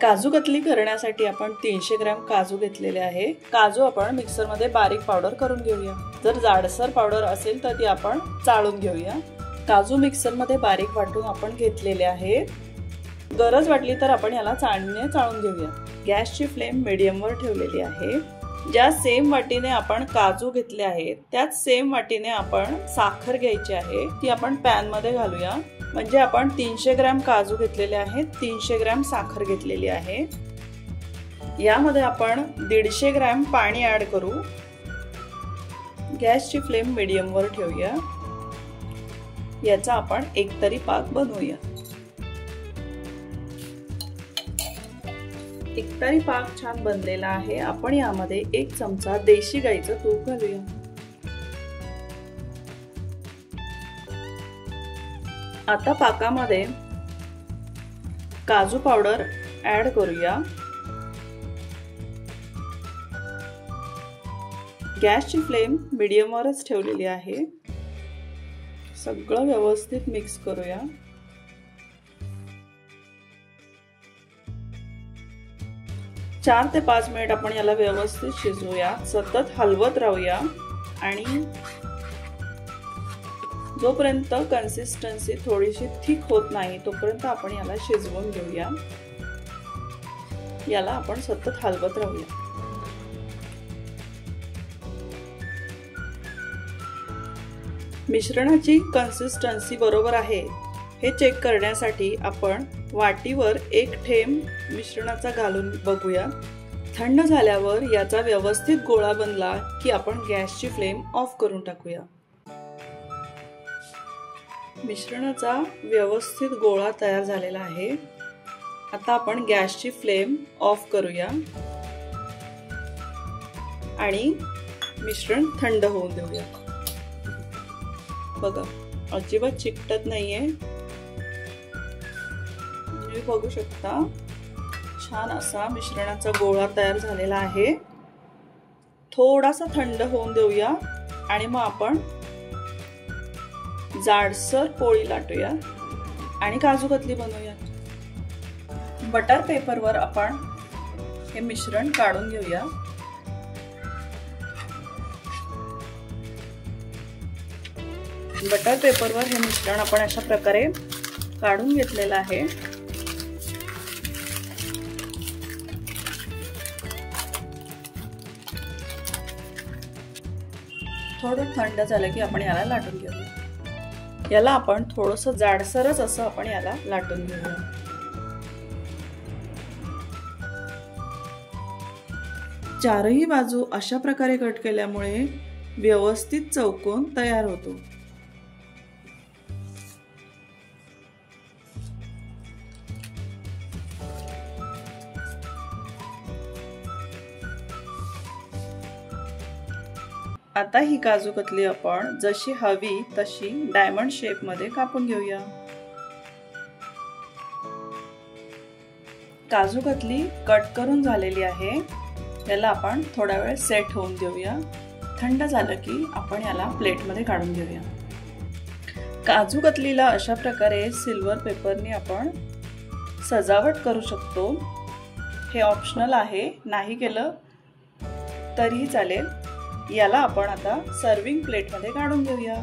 काजू कतली करण्यासाठी आपण 300 ग्रॅम काजू घेतलेले आहे। काजू आपण मिक्सर मध्ये बारीक पावडर करून घेऊया। जर जाडसर पावडर असेल तर ती आपण चाळून घेऊया। काजू मिक्सर मध्ये बारीक वाटून आपण घेतलेले आहे। गरज वाटली तर आपण याला चाळणीने चाळून घेऊया। गॅसची फ्लेम मीडियम वर ठेवलेली आहे। ज्या सेम वाटीने आपण काजू घेतले आहेत त्याच सेम वाटीने आपण साखर घ्यायची आहे। ती आपण पॅन मध्ये घालूया। म्हणजे आपण 300 ग्रॅम काजू घेतलेले आहेत, 300 ग्रॅम साखर घेतलेली आहे। यामध्ये आपण 150 ग्रॅम पाणी ऍड करू। गॅसची फ्लेम मीडियम वर ठेवूया। याचा आपण एकतरी पाक बनवूया। एकतरी पाक छान बनलेला आहे। आपण यामध्ये 1 चमचा देशी गाईचं तूप घालूया। आता पाकामध्ये काजू पावडर ऍड करूया। गॅसची फ्लेम मीडियम वरच ठेवलेली आहे। सगळं व्यवस्थित मिक्स करूया। चार ते 5 मिनिट आपण याला व्यवस्थित शिजवूया। सतत हलवत राहूया आणि जोपर्यंत कन्सिस्टन्सी थोडीशी थिक होत नाही तोपर्यंत आपण याला शिजवून घेऊया। याला आपण सतत हलवत राहूया। मिश्रणाची कन्सिस्टन्सी बरोबर आहे हे चेक करण्यासाठी आपण वाटीवर 1 थेंब मिश्रणाचा घालून बघूया। थंड झाल्यावर याचा व्यवस्थित गोळा बनला की आपण गॅसची फ्लेम ऑफ करून टाकूया। मिश्रणाचा व्यवस्थित गोळा तयार झालेला आहे। आता आपण गॅसची फ्लेम ऑफ करूया आणि मिश्रण थंड होऊन देऊया। बघा अजिबात चिकटत नाहीये। तुम्ही बघू शकता छान असा मिश्रणाचा गोळा तयार झालेला आहे। थोडासा थंड होऊन देऊया आणि मग आपण जाडसर पोळी लाटूया आणि काजू कतली बनवूया। बटर पेपरवर आपण हे मिश्रण काढून घेऊया। बटर पेपरवर हे मिश्रण आपण अशा प्रकारे काढून घेतलेलं आहे। थोडं थंड झालं की आपण याला लाटून घेऊया। याला आपण थोडंसं जाडसरच असं आपण याला लाटून घेऊया। चारही बाजू अशा प्रकारे कट केल्यामुळे व्यवस्थित चौकोन तयार होतो। आता ही काजू कतली आपण जशी हवी तशी डायमंड शेप मध्ये कापून घेऊया। काजू कतली कट करून झालेली आहे। याला आपण थोडा वेळ सेट होऊन देऊया। थंड झालं की आपण याला प्लेट मध्ये काढून घेऊया। काजू कतलीला अशा प्रकारे सिल्वर पेपरने आपण सजावट करू शकतो। हे ऑप्शनल आहे, नाही केलं तरीही चालेल। याला आपण आता सर्विंग प्लेट मध्ये काढून घेऊया।